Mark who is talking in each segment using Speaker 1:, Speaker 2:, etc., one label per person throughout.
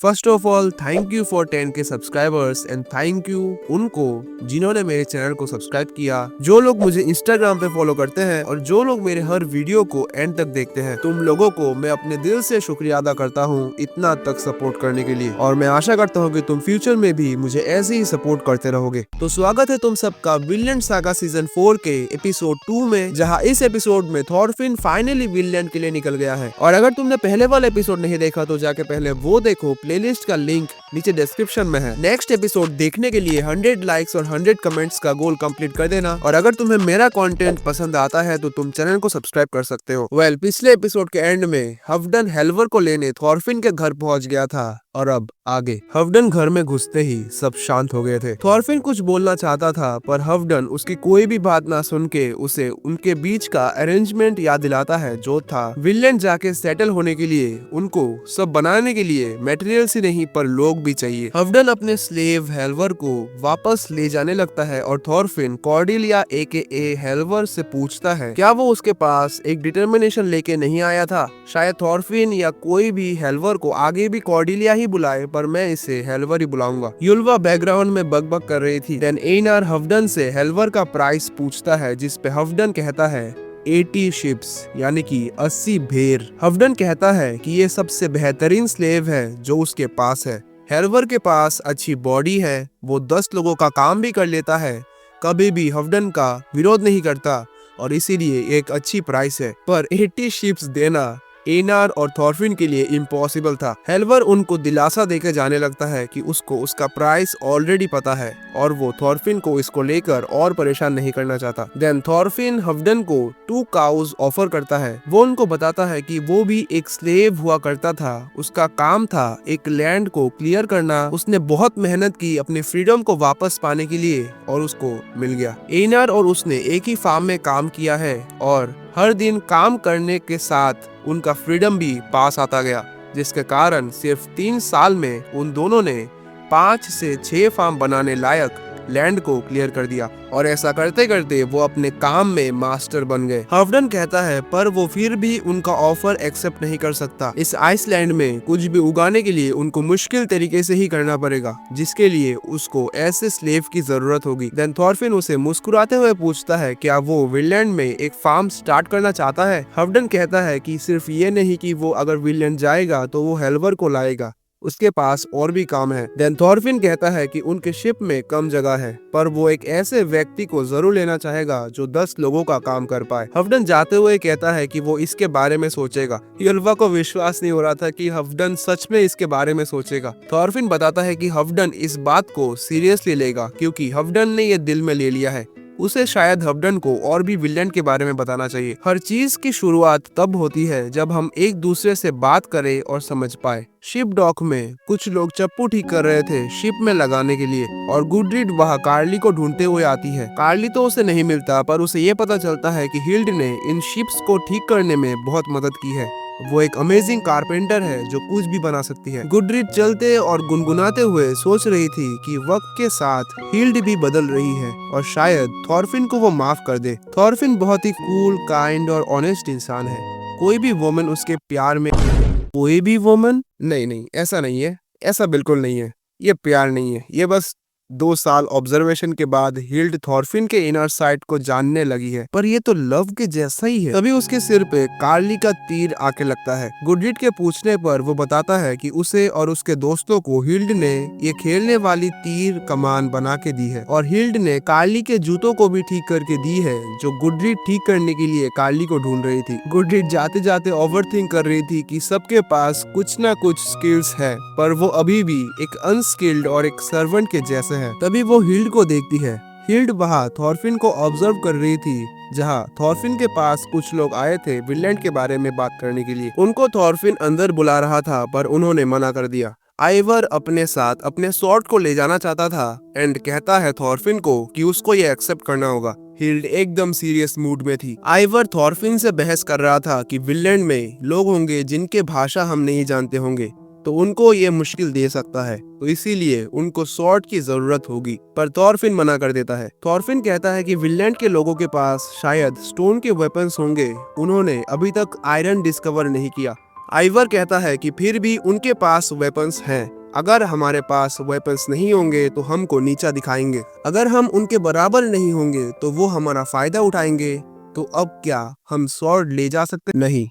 Speaker 1: First of all thank you for 10K subscribers and thank you उनको जिन्होंने मेरे channel को सब्सक्राइब किया, जो लोग मुझे इंस्टाग्राम पे फॉलो करते हैं और जो लोग मेरे हर वीडियो को एंड तक देखते हैं। तुम लोगों को मैं अपने दिल से शुक्रिया अदा करता हूँ इतना तक सपोर्ट करने के लिए, और मैं आशा करता हूँ कि तुम फ्यूचर में भी मुझे ऐसे ही सपोर्ट करते रहोगे। तो स्वागत है तुम सबका विलेन सागा सीजन 4 के एपिसोड 2 में, जहाँ इस एपिसोड में थॉरफिन फाइनली विलेन के लिए निकल गया है। और अगर तुमने पहले वाला एपिसोड नहीं देखा तो जाके पहले वो देखो, प्लेलिस्ट का लिंक नीचे डिस्क्रिप्शन में है। नेक्स्ट एपिसोड देखने के लिए 100 लाइक्स और 100 कमेंट्स का गोल कंप्लीट कर देना। और अगर तुम्हें मेरा कंटेंट पसंद आता है तो तुम चैनल को सब्सक्राइब कर सकते हो। पिछले एपिसोड के एंड में हवडन हेल्वर को लेने थॉरफिन के घर पहुंच गया था, और अब आगे हवडन घर में घुसते ही सब शांत हो गए थे। थॉरफिन कुछ बोलना चाहता था पर हवडन उसकी कोई भी बात ना सुन के उसे उनके बीच का अरेंजमेंट याद दिलाता है, जो था विलेन जाके सेटल होने के लिए उनको सब बनाने के लिए मटेरियल्स ही नहीं पर लोग भी चाहिए। हवडन अपने स्लेव हेल्वर को वापस ले जाने लगता है और थॉरफिन कॉर्डेलिया AKA हेल्वर से पूछता है क्या वो उसके पास एक डिटर्मिनेशन लेके नहीं आया था। शायद थॉरफिन या कोई भी हेल्वर को आगे भी कॉर्डेलिया ही बुलाए, पर मैं इसे हेल्वर ही बुलाऊंगा। युल्वा बैकग्राउंड में बकबक कर रही थी। देन एनार हवडन से हेल्वर का प्राइस पूछता है, जिस पे हवडन कहता है 80 शिप्स यानी कि 80 भेड़। हवडन कहता है कि ये सबसे बेहतरीन स्लेव है जो उसके पास है। हेल्वर के पास अच्छी बॉडी है, वो 10 लोगों का काम भी कर लेता है, कभी भी हवडन का विरोध नहीं करता, और इसीलिए एक अच्छी प्राइस है। पर 80 शिप्स देना एनार और थॉरफिन के लिए इम्पॉसिबल था। हेल्वर उनको दिलासा देकर जाने लगता है कि उसको उसका प्राइस ऑलरेडी पता है और वो थॉरफिन को इसको लेकर और परेशान नहीं करना चाहता। देन थॉरफिन हवडन को 2 काउज ऑफर करता है। वो उनको बताता है कि वो भी एक स्लेव हुआ करता था, उसका काम था एक लैंड को क्लियर करना। उसने बहुत मेहनत की अपने फ्रीडम को वापस पाने के लिए और उसको मिल गया। एनार और उसने एक ही फार्म में काम किया है और हर दिन काम करने के साथ उनका फ्रीडम भी पास आता गया, जिसके कारण सिर्फ 3 साल में उन दोनों ने 5 से 6 फार्म बनाने लायक लैंड को क्लियर कर दिया, और ऐसा करते करते वो अपने काम में मास्टर बन गए। हवडन कहता है पर वो फिर भी उनका ऑफर एक्सेप्ट नहीं कर सकता। इस आइसलैंड में कुछ भी उगाने के लिए उनको मुश्किल तरीके से ही करना पड़ेगा, जिसके लिए उसको ऐसे स्लेव की जरूरत होगी। देन थॉरफिन उसे मुस्कुराते हुए पूछता है क्या वो विनलैंड में एक फार्म स्टार्ट करना चाहता है। हवडन कहता है कि सिर्फ ये नहीं कि वो अगर विनलैंड जाएगा तो वो हेल्वर को लाएगा, उसके पास और भी काम है। देन थॉरफिन कहता है कि उनके शिप में कम जगह है, पर वो एक ऐसे व्यक्ति को जरूर लेना चाहेगा जो 10 लोगों का काम कर पाए। हवडन जाते हुए कहता है कि वो इसके बारे में सोचेगा। युल्वा को विश्वास नहीं हो रहा था कि हवडन सच में इसके बारे में सोचेगा। थॉरफिन बताता है कि हवडन इस बात को सीरियसली लेगा, क्योंकि हवडन ने ये दिल में ले लिया है। उसे शायद हवडन को और भी विलेन के बारे में बताना चाहिए। हर चीज की शुरुआत तब होती है जब हम एक दूसरे से बात करें और समझ पाए। शिप डॉक में कुछ लोग चप्पू ठीक कर रहे थे शिप में लगाने के लिए, और गुडरीड वहाँ कार्ली को ढूंढते हुए आती है। कार्ली तो उसे नहीं मिलता, पर उसे ये पता चलता है कि हिल्ड ने इन शिप्स को ठीक करने में बहुत मदद की है। वो एक अमेजिंग कारपेंटर है जो कुछ भी बना सकती है। गुडरीड चलते और गुनगुनाते हुए सोच रही थी कि वक्त के साथ हिल्ड भी बदल रही है और शायद थॉरफिन को वो माफ कर दे। थॉरफिन बहुत ही कूल, काइंड और ऑनेस्ट इंसान है। कोई भी वुमन उसके प्यार में कोई भी वुमन नहीं, ऐसा नहीं है, ऐसा बिल्कुल नहीं है। ये प्यार नहीं है, ये बस 2 साल ऑब्जर्वेशन के बाद हिल्ड थॉरफिन के इनर साइड को जानने लगी है। पर ये तो लव के जैसा ही है। तभी उसके सिर पे कार्ली का तीर आके लगता है। गुडरीड के पूछने पर वो बताता है कि उसे और उसके दोस्तों को हिल्ड ने ये खेलने वाली तीर कमान बना के दी है, और हिल्ड ने कार्ली के जूतों को भी ठीक करके दी है, जो गुडरीड ठीक करने के लिए कार्ली को ढूंढ रही थी। गुडरीड जाते जाते ओवरथिंक कर रही थी कि सबके पास कुछ ना कुछ स्किल्स है, पर वो अभी भी एक अनस्किल्ड और एक सर्वेंट के जैसे है। तभी वो हिल्ड को देखती है। हिल्ड वहाँ थॉरफिन को ऑब्जर्व कर रही थी, जहाँ थॉरफिन के पास कुछ लोग आए थे विनलैंड के बारे में बात करने के लिए। उनको थॉरफिन अंदर बुला रहा था, पर उन्होंने मना कर दिया। आइवर अपने साथ अपने स्वॉर्ड को ले जाना चाहता था एंड कहता है थॉरफिन को कि उसको ये एक्सेप्ट करना होगा। हिल्ड एकदम सीरियस मूड में थी। आइवर थॉरफिन से बहस कर रहा था कि विनलैंड में लोग होंगे जिनके भाषा हम नहीं जानते होंगे, तो उनको ये मुश्किल दे सकता है, तो इसीलिए उनको स्वॉर्ड की जरूरत होगी। पर थॉरफिन मना कर देता है। थॉरफिन कहता है कि विनलैंड के लोगों के पास शायद स्टोन के वेपन्स होंगे, उन्होंने अभी तक आयरन डिस्कवर नहीं किया। आइवर कहता है कि फिर भी उनके पास वेपन्स हैं। अगर हमारे पास वेपन्स नहीं होंगे तो हमको नीचा दिखाएंगे। अगर हम उनके बराबर नहीं होंगे तो वो हमारा फायदा उठाएंगे। तो अब क्या हम स्वॉर्ड ले जा सकते? नहीं।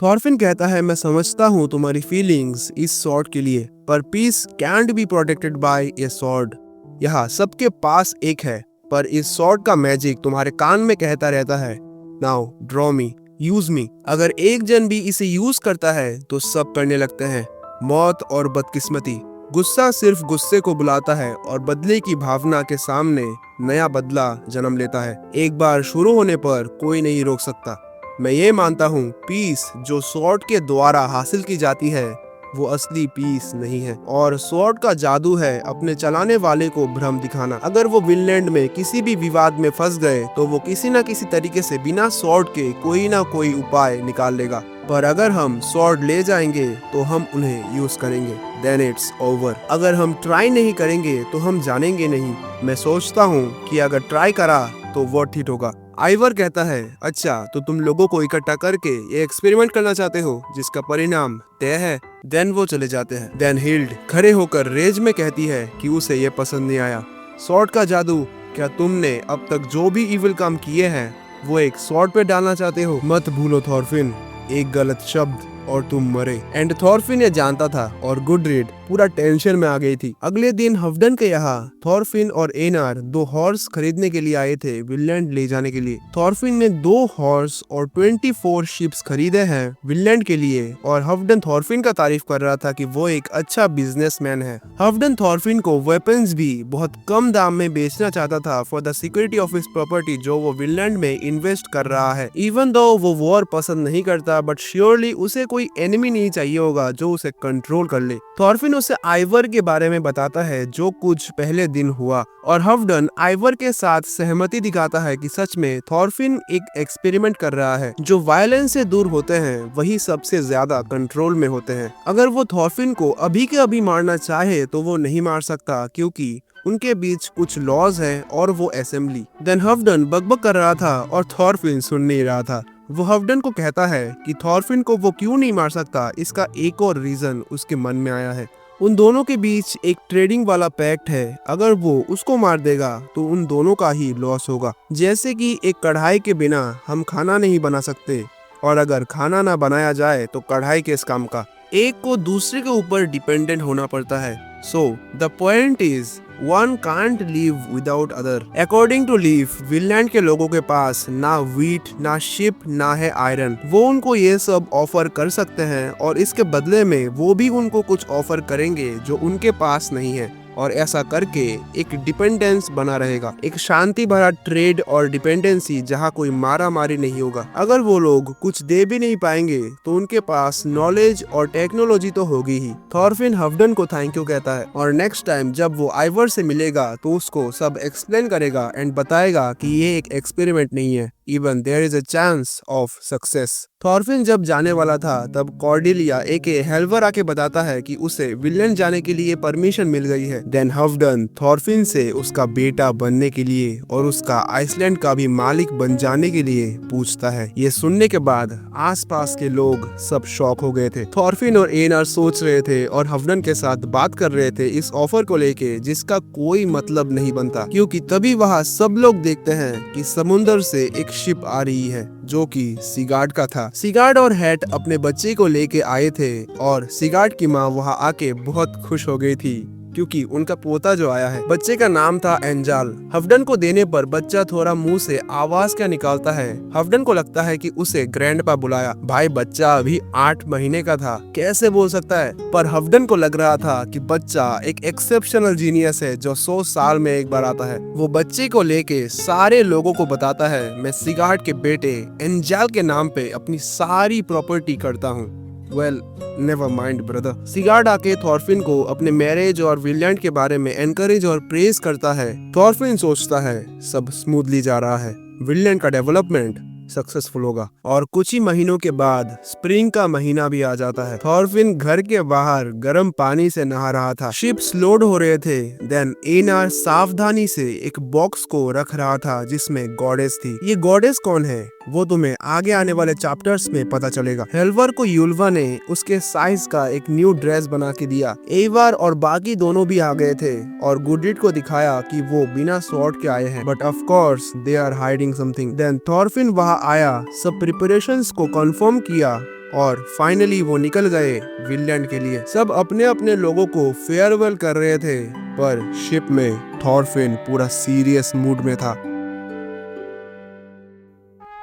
Speaker 1: थॉरफिन कहता है, मैं समझता हूँ तुम्हारी फीलिंग्स इस स्वॉर्ड के लिए, पर peace can't be protected by a sword. यहाँ सबके पास एक है, पर इस स्वॉर्ड का मैजिक तुम्हारे कान में कहता रहता है, नाउ ड्रॉ मी, यूज मी। अगर एक जन भी इसे यूज करता है तो सब करने लगते हैं। मौत और बदकिस्मती। गुस्सा सिर्फ गुस्से को बुलाता है और बदले की भावना के सामने नया बदला जन्म लेता है। एक बार शुरू होने पर कोई नहीं रोक सकता। मैं ये मानता हूँ, पीस जो स्वॉर्ड के द्वारा हासिल की जाती है वो असली पीस नहीं है, और स्वॉर्ड का जादू है अपने चलाने वाले को भ्रम दिखाना। अगर वो विनलैंड में किसी भी विवाद में फंस गए तो वो किसी न किसी तरीके से बिना स्वॉर्ड के कोई ना कोई उपाय निकाल लेगा, पर अगर हम स्वॉर्ड ले जाएंगे तो हम उन्हें यूज करेंगे, देन इट्स ओवर। अगर हम ट्राई नहीं करेंगे तो हम जानेंगे नहीं। मैं सोचता हूँ कि अगर ट्राई करा तो वर्थ इट होगा। आइवर कहता है, अच्छा तो तुम लोगों को इकट्ठा करके ये एक्सपेरिमेंट करना चाहते हो जिसका परिणाम तय है। देन वो चले जाते हैं। देन हिल्ड खड़े होकर रेज में कहती है कि उसे ये पसंद नहीं आया। स्वॉर्ड का जादू, क्या तुमने अब तक जो भी इविल काम किए हैं वो एक स्वॉर्ड पे डालना चाहते हो? मत भूलो थॉरफिन, एक गलत शब्द और तुम मरे। एंड थॉरफिन ये जानता था और गुडरीड पूरा टेंशन में आ गई थी। अगले दिन हफडन के यहाँ थॉरफिन और एनार 2 हॉर्स खरीदने के लिए आए थे विनलैंड ले जाने के लिए। थॉरफिन ने 2 हॉर्स और 24 शिप्स खरीदे हैं विनलैंड के लिए, और हफडन थॉरफिन का तारीफ कर रहा था कि वो एक अच्छा बिजनेसमैन है। हफडन थॉरफिन को वेपन्स भी बहुत कम दाम में बेचना चाहता था for the security of his property जो वो विनलैंड में इन्वेस्ट कर रहा है। इवन दो वो वॉर पसंद नहीं करता, बट श्योरली उसे कोई एनिमी नहीं चाहिए होगा जो उसे कंट्रोल कर ले। थॉरफिन उसे आइवर के बारे में बताता है जो कुछ पहले दिन हुआ, और हफडन आइवर के साथ सहमति दिखाता है कि सच में थॉरफिन एक एक्सपेरिमेंट कर रहा है। जो वायलेंस से दूर होते हैं वही सबसे ज्यादा कंट्रोल में होते हैं। अगर वो थॉरफिन को अभी के अभी मारना चाहे तो वो नहीं मार सकता, क्योंकि उनके बीच कुछ लॉज है और वो असेंबली। देन हफडन बकबक कर रहा था और थॉरफिन सुन नहीं रहा था। वो हफडन को कहता है कि थॉरफिन को वो क्यों नहीं मार सकता। इसका एक और रीजन उसके मन में आया है। उन दोनों के बीच एक ट्रेडिंग वाला पैक्ट है, अगर वो उसको मार देगा तो उन दोनों का ही लॉस होगा। जैसे कि एक कढ़ाई के बिना हम खाना नहीं बना सकते, और अगर खाना ना बनाया जाए तो कढ़ाई किस काम का। एक को दूसरे के ऊपर डिपेंडेंट होना पड़ता है। So the point is one can't live without other. According to Leif, Vinland के लोगों के पास ना व्हीट, ना शिप, ना है आयरन। वो उनको ये सब ऑफर कर सकते हैं, और इसके बदले में वो भी उनको कुछ ऑफर करेंगे जो उनके पास नहीं है, और ऐसा करके एक डिपेंडेंस बना रहेगा, एक शांति भरा ट्रेड और डिपेंडेंसी जहाँ कोई मारा मारी नहीं होगा। अगर वो लोग कुछ दे भी नहीं पाएंगे तो उनके पास नॉलेज और टेक्नोलॉजी तो होगी ही। थॉरफिन हफडन को थैंक यू कहता है, और नेक्स्ट टाइम जब वो आइवर से मिलेगा तो उसको सब एक्सप्लेन करेगा एंड बताएगा कि ये एक एक्सपेरिमेंट नहीं है, even there is a chance of success. Thorfinn जब जाने वाला था तब कॉर्डेलिया एके हेल्वर आके बताता है कि उसे विनलैंड जाने के लिए परमिशन मिल गई है। देन हफडन थॉरफिन से उसका बेटा बनने के लिए और उसका आइसलैंड का भी मालिक बन जाने के लिए पूछता है। ये सुनने के बाद आसपास के लोग सब शॉक हो गए थे। थॉरफिन और एनार सोच रहे थे और हफडन के साथ बात कर रहे थे इस ऑफर को लेके, जिसका कोई मतलब नहीं बनता, क्योंकि तभी वहाँ सब लोग देखते हैं कि समुंदर से एक शिप आ रही है जो कि सिगार्ड का था। सिगार्ड और हैट अपने बच्चे को लेके आए थे, और सिगार्ड की माँ वहाँ आके बहुत खुश हो गई थी क्योंकि उनका पोता जो आया है। बच्चे का नाम था एंजाल। हफडन को देने पर बच्चा थोड़ा मुंह से आवाज क्या निकालता है। हफडन को लगता है कि उसे ग्रैंडपा बुलाया। भाई बच्चा अभी 8 महीने का था, कैसे बोल सकता है। पर हफडन को लग रहा था कि बच्चा एक एक्सेप्शनल जीनियस है जो 100 साल में एक बार आता है। वो बच्चे को लेके सारे लोगों को बताता है, मैं सिगार्ड के बेटे एंजाल के नाम पे अपनी सारी प्रॉपर्टी करता हूँ। Well never mind brother. Sigurd आके थॉरफिन को अपने मैरिज और विनलैंड के बारे में एनकरेज और प्रेज करता है। थॉरफिन सोचता है सब स्मूथली जा रहा है, विनलैंड का डेवलपमेंट सक्सेसफुल होगा। और कुछ ही महीनों के बाद स्प्रिंग का महीना भी आ जाता है। थॉरफिन घर के बाहर गर्म पानी से नहा रहा था। शिप्स लोड हो रहे थे। देन एनार सावधानी से एक बॉक्स को रख रहा था जिसमें गॉडेस थी। ये गॉडेस कौन है वो तुम्हें आगे आने वाले चैप्टर्स में पता चलेगा। हेल्वर को यूल्वा ने उसके साइज का एक न्यू ड्रेस बना के दिया। एवार और बाकी दोनों भी आ गए थे और गुडिट को दिखाया कि वो बिना स्वॉर्ड के आए हैं, but of course they are hiding something. Then Thorfinn वहां आया, सब प्रिपरेशंस को कंफर्म किया और फाइनली वो निकल गए विनलैंड के लिए। सब अपने अपने लोगों को फेयरवेल कर रहे थे, पर शिप में थॉरफिन पूरा सीरियस मूड में था।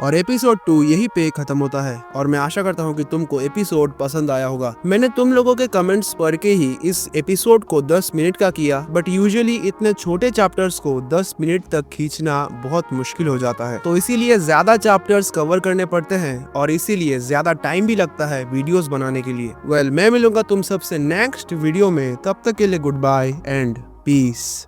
Speaker 1: और एपिसोड 2 यही पे खत्म होता है और मैं आशा करता हूँ कि तुमको एपिसोड पसंद आया होगा। मैंने तुम लोगों के कमेंट्स पढ़ के ही इस एपिसोड को 10 मिनट का किया, बट यूजुअली इतने छोटे चैप्टर्स को 10 मिनट तक खींचना बहुत मुश्किल हो जाता है, तो इसीलिए ज्यादा चैप्टर्स कवर करने पड़ते हैं और इसीलिए ज्यादा टाइम भी लगता है वीडियोस बनाने के लिए। मैं मिलूंगा तुम सबसे नेक्स्ट वीडियो में, तब तक के लिए गुड बाय एंड पीस।